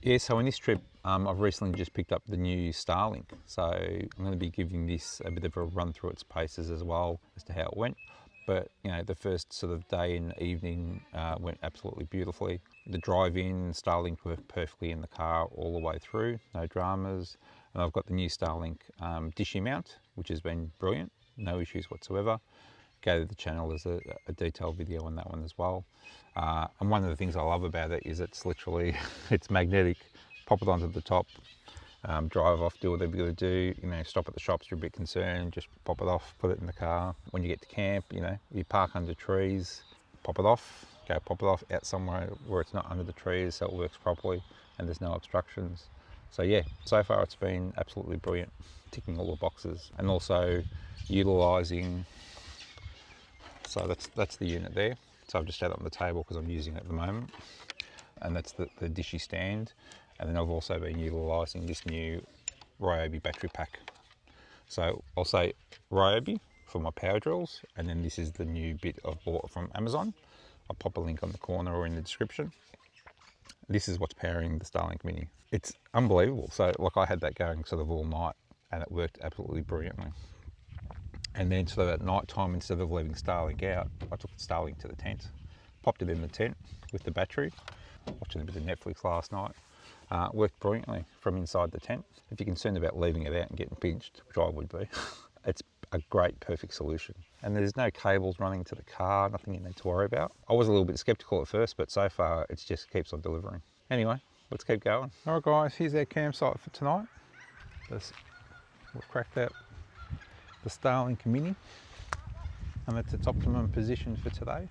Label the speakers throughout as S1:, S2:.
S1: Yeah, so in this trip, I've recently just picked up the new STARLINK. So I'm going to be giving this a bit of a run through its paces as well as to how it went. But you know, the first sort of day and evening went absolutely beautifully. The drive-in STARLINK worked perfectly in the car all the way through, no dramas. And I've got the new STARLINK dishy mount, which has been brilliant, no issues whatsoever. Go to the channel, there's a detailed video on that one as well. And one of the things I love about it is it's literally, it's magnetic. Pop it onto the top, drive off, do whatever you're going to do. You know, stop at the shops, you're a bit concerned, just pop it off, put it in the car. When you get to camp, you know, you park under trees, pop it off, go pop it off out somewhere where it's not under the trees so it works properly and there's no obstructions. So yeah, so far it's been absolutely brilliant, ticking all the boxes. And also utilising, so that's the unit there. So I've just had it on the table because I'm using it at the moment. And that's the dishy stand. And then I've also been utilising this new Ryobi battery pack. So I'll say Ryobi for my power drills, and then this is the new bit I've bought from Amazon. I'll pop a link on the corner or in the description. This is what's powering the STARLINK Mini. It's unbelievable. So like I had that going sort of all night and it worked absolutely brilliantly. And then sort of at night time, instead of leaving STARLINK out, I took the STARLINK to the tent, popped it in the tent with the battery, watching a bit of Netflix last night. Worked brilliantly from inside the tent. If you're concerned about leaving it out and getting pinched, which I would be, it's a great, perfect solution. And there's no cables running to the car, nothing you need to worry about. I was a little bit skeptical at first, but so far it just keeps on delivering. Anyway, let's keep going. All right guys, here's our campsite for tonight. We've cracked out the STARLINK Mini, and that's its optimum position for tonight.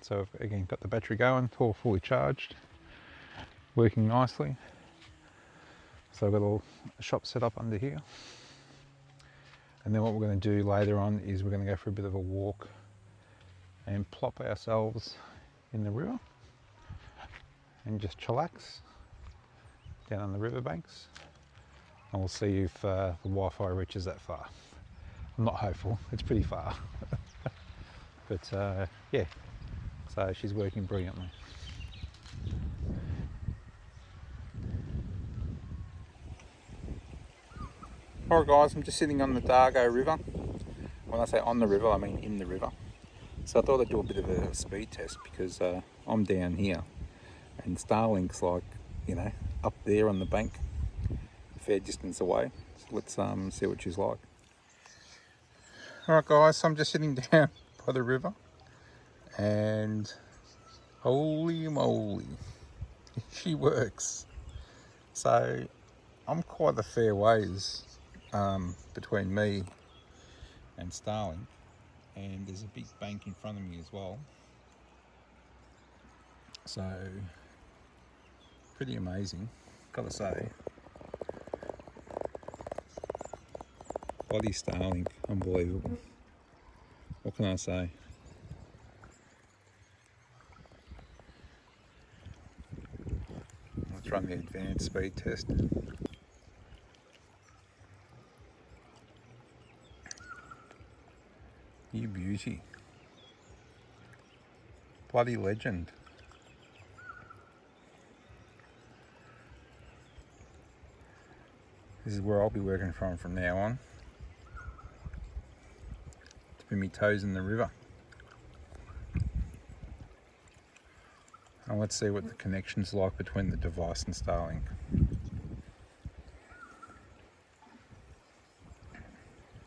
S1: So I've again got the battery going, all fully charged, working nicely. So I've got a shop set up under here. And then what we're going to do later on is we're going to go for a bit of a walk and plop ourselves in the river and just chillax down on the riverbanks. And we'll see if the Wi-Fi reaches that far. I'm not hopeful, it's pretty far. But yeah, so she's working brilliantly. Alright guys, I'm just sitting on the Dargo river. When I say on the river, I mean in the river. So I thought I'd do a bit of a speed test because I'm down here and STARLINK's like, you know, up there on the bank, a fair distance away. So let's see what she's like. Alright guys, so I'm just sitting down by the river and holy moly, she works. So I'm quite a fair ways between me and STARLINK, and there's a big bank in front of me as well. So pretty amazing, gotta say. Bloody STARLINK, unbelievable. What can I say? Let's run the advanced speed test. You beauty. Bloody legend. This is where I'll be working from now on. Dipping my toes in the river. And let's see what the connection's like between the device and STARLINK.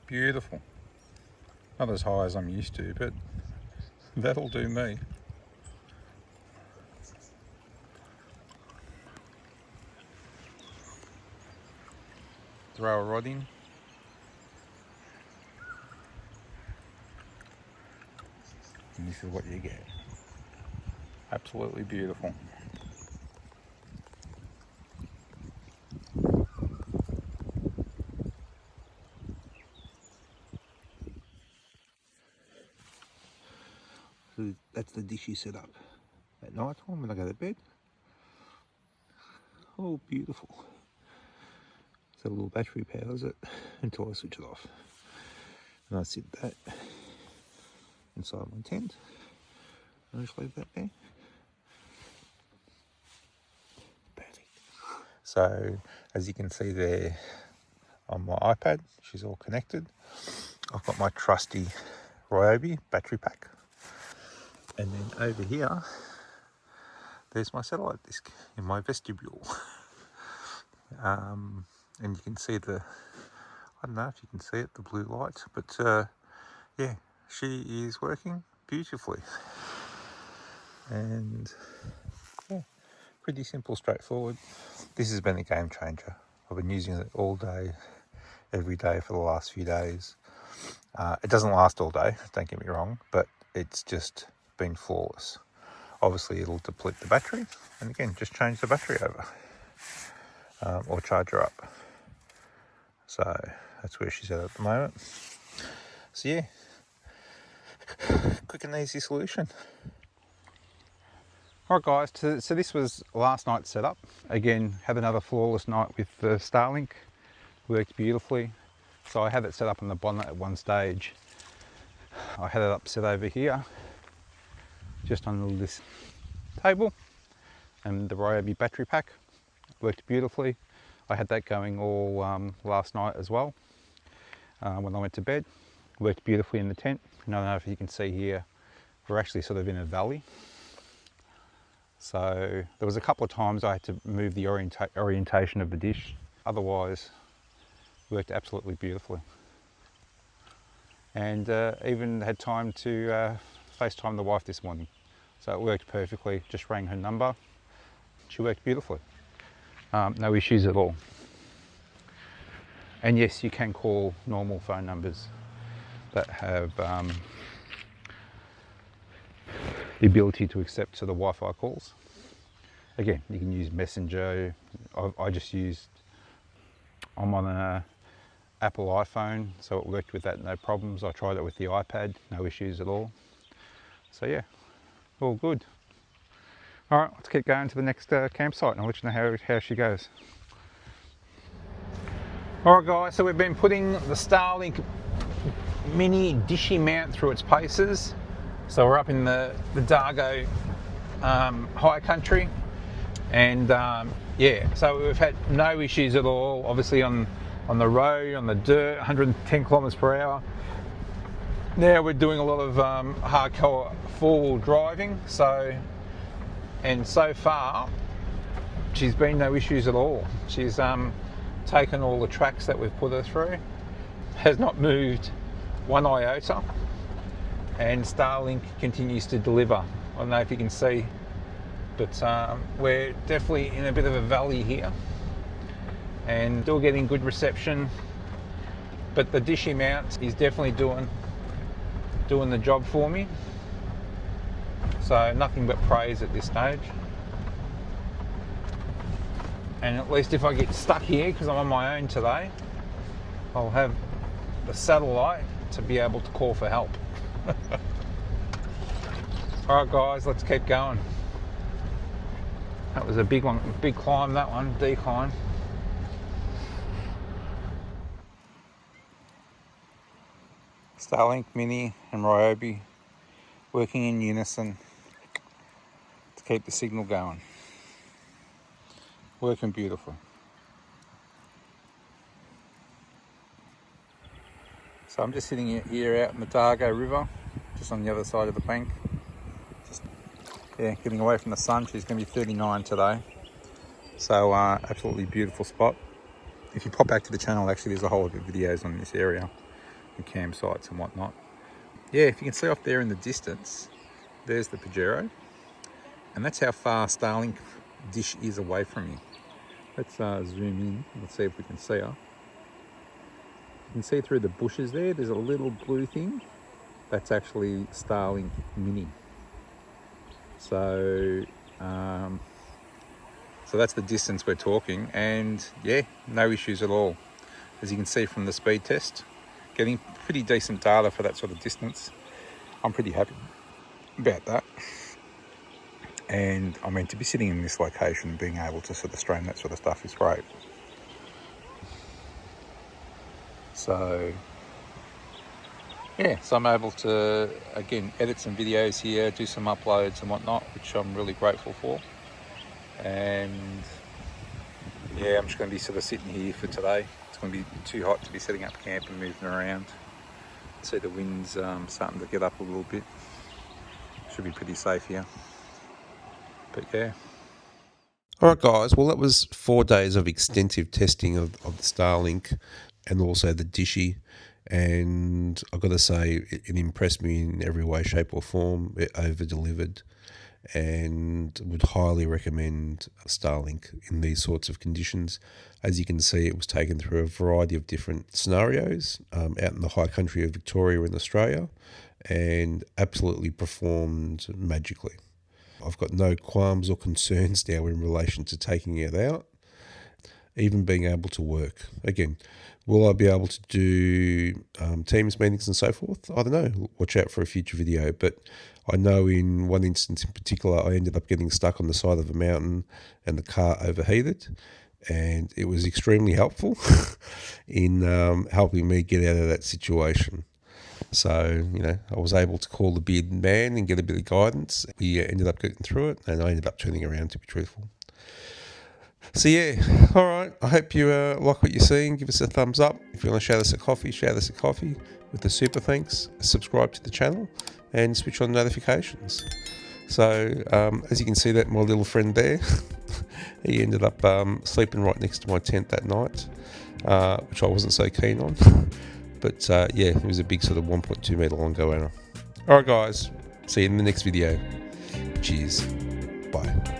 S1: Beautiful. Not as high as I'm used to, but that'll do me. Throw a rod in. And this is what you get. Absolutely beautiful. So that's the dishy setup at night time when I go to bed. Oh, beautiful. So the little battery powers it until I switch it off. And I sit that inside my tent. I just leave that there. So as you can see there on my iPad, she's all connected. I've got my trusty Ryobi battery pack. And then over here, there's my satellite disc in my vestibule. And you can see the, I don't know if you can see it, the blue light, but yeah, she is working beautifully. And yeah, pretty simple, straightforward. This has been a game changer. I've been using it all day, every day for the last few days. It doesn't last all day, don't get me wrong, but it's just been flawless. Obviously it'll deplete the battery, and again, just change the battery over or charge her up. So that's where she's at the moment. So yeah, quick and easy solution. Alright guys, so this was last night's setup. Again, had another flawless night with the STARLINK. Worked beautifully. So I had it set up on the bonnet at one stage. I had it up set over here, just on this table, and the Ryobi battery pack worked beautifully. I had that going all last night as well. When I went to bed, worked beautifully in the tent. And I don't know if you can see here, we're actually sort of in a valley. So there was a couple of times I had to move the orientation of the dish. Otherwise, worked absolutely beautifully. And even had time to FaceTime the wife this morning. So it worked perfectly, just rang her number. She worked beautifully. No issues at all. And yes, you can call normal phone numbers that have the ability to accept to the Wi-Fi calls. Again, you can use Messenger. I just used, I'm on an Apple iPhone, so it worked with that, no problems. I tried it with the iPad, no issues at all. So yeah, all good. All right, let's keep going to the next campsite and I'll let you know how she goes. All right guys, so we've been putting the STARLINK Mini dishy mount through its paces. So we're up in the Dargo high country, and yeah, so we've had no issues at all. Obviously on the road, on the dirt, 110 kilometers per hour. Now we're doing a lot of hardcore four-wheel driving. So far, she's been no issues at all. She's taken all the tracks that we've put her through, has not moved one iota. And STARLINK continues to deliver. I don't know if you can see, but we're definitely in a bit of a valley here and still getting good reception, but the dishy mount is definitely doing the job for me. So nothing but praise at this stage. And at least if I get stuck here, because I'm on my own today, I'll have the satellite to be able to call for help. Alright guys, let's keep going. That was a big one, big climb, that one, decline. STARLINK Mini and Ryobi working in unison to keep the signal going. Working beautifully. So I'm just sitting here out in the Dargo River, just on the other side of the bank. Just, yeah, getting away from the sun. She's going to be 39 today. So absolutely beautiful spot. If you pop back to the channel, actually there's a whole lot of videos on this area, and campsites and whatnot. Yeah, if you can see off there in the distance, there's the Pajero. And that's how far STARLINK dish is away from you. Let's zoom in. Let's see if we can see her. You can see through the bushes there's a little blue thing. That's actually STARLINK Mini. So, so that's the distance we're talking, and yeah, no issues at all. As you can see from the speed test, getting pretty decent data for that sort of distance. I'm pretty happy about that. And I mean, to be sitting in this location, being able to sort of stream that sort of stuff is great. So yeah, so I'm able to, again, edit some videos here, do some uploads and whatnot, which I'm really grateful for. And yeah, I'm just going to be sort of sitting here for today. It's going to be too hot to be setting up camp and moving around. See the wind's starting to get up a little bit. Should be pretty safe here. But yeah. Alright guys, well that was 4 days of extensive testing of the STARLINK and also the Dishy, and I've got to say it impressed me in every way, shape or form. It over-delivered, and would highly recommend STARLINK in these sorts of conditions. As you can see, it was taken through a variety of different scenarios out in the high country of Victoria in Australia, and absolutely performed magically. I've got no qualms or concerns now in relation to taking it out, even being able to work. Again, will I be able to do Teams meetings and so forth? I don't know. Watch out for a future video. But I know in one instance in particular, I ended up getting stuck on the side of a mountain and the car overheated. And it was extremely helpful in helping me get out of that situation. So, you know, I was able to call the bearded man and get a bit of guidance. We ended up getting through it, and I ended up turning around, to be truthful. So yeah, all right. I hope you like what you're seeing. Give us a thumbs up. If you want to shout us a coffee with the super thanks. Subscribe to the channel and switch on notifications. So as you can see, that my little friend there, he ended up sleeping right next to my tent that night, which I wasn't so keen on. But yeah, it was a big sort of 1.2 metre long goanna. All right, guys. See you in the next video. Cheers. Bye.